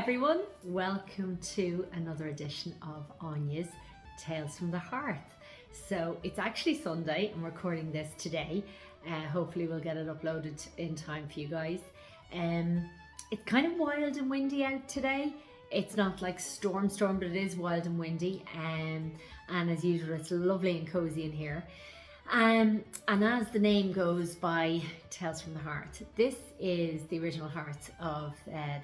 everyone, welcome to another edition of Áines Tales from the Hearth. So it's actually Sunday, I'm recording this today. Hopefully we'll get it uploaded in time for you guys. It's kind of wild and windy out today. It's not like storm, but it is wild and windy. And as usual, it's lovely and cozy in here. And as the name goes by Tales from the Hearth, this is the original hearth of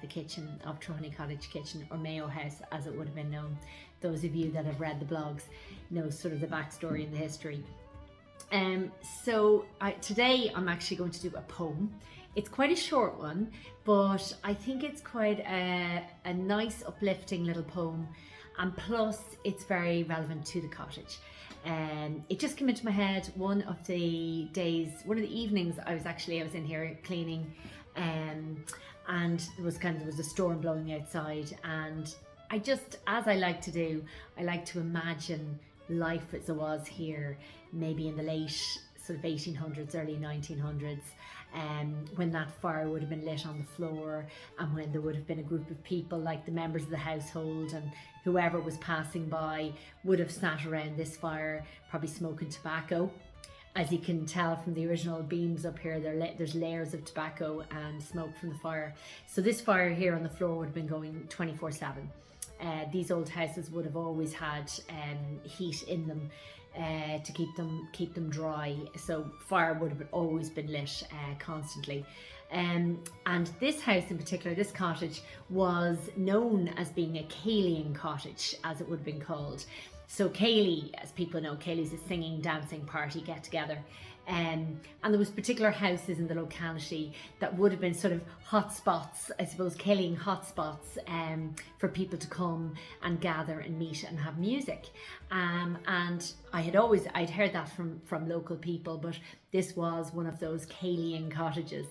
the kitchen of Trohanny Cottage kitchen, or Mayo House as it would have been known. Those of you that have read the blogs know sort of the backstory and the history. Today I'm actually going to do a poem. It's quite a short one, but I think it's quite a nice uplifting little poem, and plus it's very relevant to the cottage. It just came into my head one of the evenings I was in here cleaning, and there was a storm blowing outside, and as I like to do, I like to imagine life as it was here, maybe in the late sort of 1800s, early 1900s, when that fire would have been lit on the floor, and when there would have been a group of people like the members of the household and whoever was passing by would have sat around this fire, probably smoking tobacco. As you can tell from the original beams up here, there's layers of tobacco and smoke from the fire. So this fire here on the floor would have been going 24/7. These old houses would have always had heat in them to keep them dry. So fire would have always been lit constantly. And this house in particular, this cottage, was known as being a Caillean cottage, as it would have been called. So Caille, as people know, Caille's a singing, dancing party get together. And there was particular houses in the locality that would have been sort of hotspots, I suppose, Caillean hotspots, for people to come and gather and meet and have music. And I'd heard that from local people, but this was one of those Caillean cottages,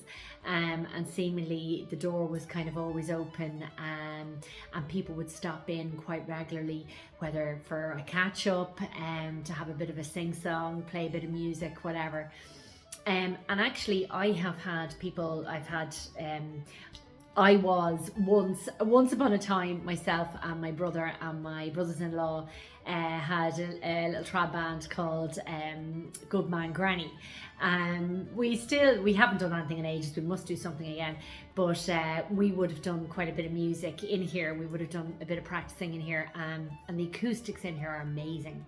and seemingly the door was kind of always open, and people would stop in quite regularly, whether for a catch up, to have a bit of a sing song, play a bit of music, whatever. And actually I was once upon a time, myself and my brother and my brothers-in-law had a little trad band called Good Man Granny. We haven't done anything in ages, we must do something again, but we would have done quite a bit of music in here. We would have done a bit of practicing in here, and the acoustics in here are amazing.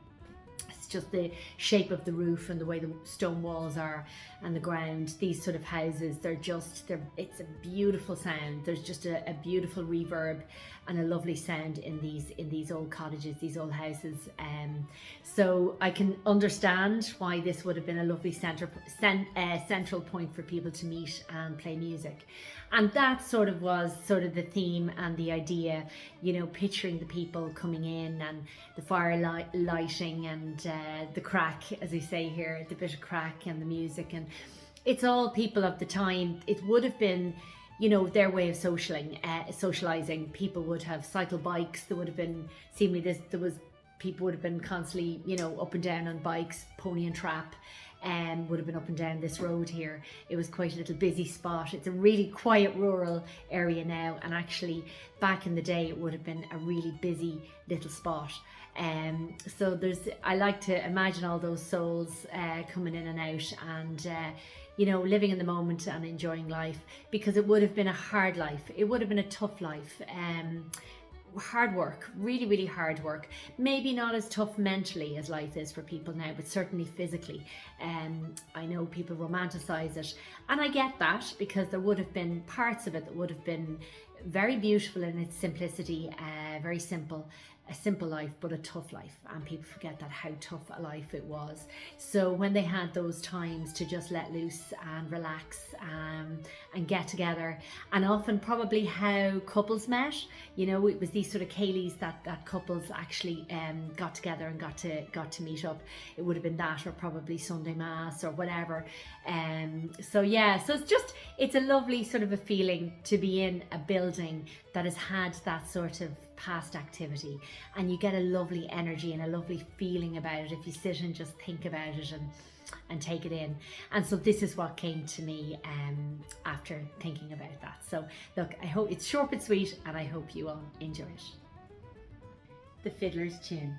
Just the shape of the roof and the way the stone walls are and the ground. These sort of houses, it's a beautiful sound. There's just a beautiful reverb and a lovely sound in these old cottages, these old houses. So I can understand why this would have been a lovely central point for people to meet and play music. And that was the theme and the idea, picturing the people coming in and the fire lighting and the crack, as we say here, the bit of crack and the music. And it's all people of the time. It would have been, their way of socializing. People would have cycle bikes. There would have been, people would have been constantly, up and down on bikes, pony and trap. Would have been up and down this road here. It was quite a little busy spot. It's a really quiet rural area now, and actually back in the day it would have been a really busy little spot. So I like to imagine all those souls coming in and out, and living in the moment and enjoying life, because it would have been a hard life. It would have been a tough life. Hard work, really, really hard work. Maybe not as tough mentally as life is for people now, but certainly physically. I know people romanticize it, and I get that, because there would have been parts of it that would have been very beautiful in its simplicity, very simple. A simple life, but a tough life, and people forget that how tough a life it was. So when they had those times to just let loose and relax, and get together, and often probably how couples met, it was these sort of Cailleys that couples actually got together and got to meet up. It would have been that, or probably Sunday Mass or whatever. So it's a lovely sort of a feeling to be in a building that has had that sort of past activity, and you get a lovely energy and a lovely feeling about it if you sit and just think about it and take it in. And so this is what came to me after thinking about that. So look, I hope it's short but sweet, and I hope you all enjoy it. The Fiddler's Tune.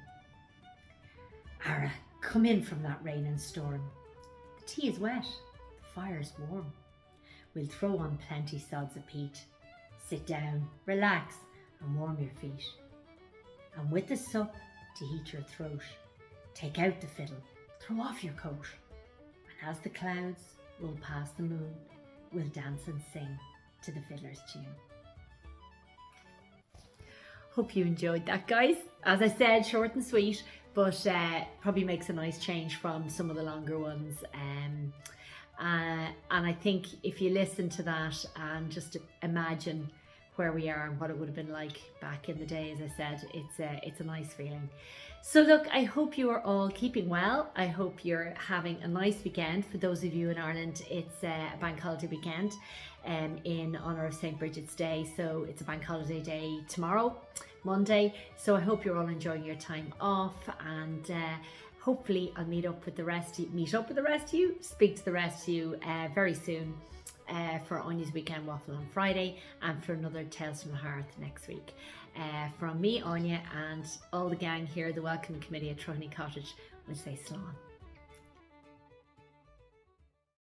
Ara, come in from that rain and storm. The tea is wet, the fire's warm. We'll throw on plenty sods of peat. Sit down, relax, and warm your feet. And with the sup to heat your throat, take out the fiddle, throw off your coat. And as the clouds roll past the moon, we'll dance and sing to the Fiddler's Tune. Hope you enjoyed that, guys. As I said, short and sweet, but probably makes a nice change from some of the longer ones. And I think if you listen to that and just imagine where we are and what it would have been like back in the day, as I said, it's a nice feeling. So look, I hope you are all keeping well. I hope you're having a nice weekend. For those of you in Ireland, it's a bank holiday weekend in honour of St. Bridget's Day. So it's a bank holiday day tomorrow, Monday. So I hope you're all enjoying your time off, and hopefully I'll meet up with the rest of you, speak to the rest of you very soon for Áine's Weekend Waffle on Friday, and for another Tales from the Hearth next week. From me, Áine, and all the gang here, the Welcoming Committee at Trohanny Cottage, will say slán.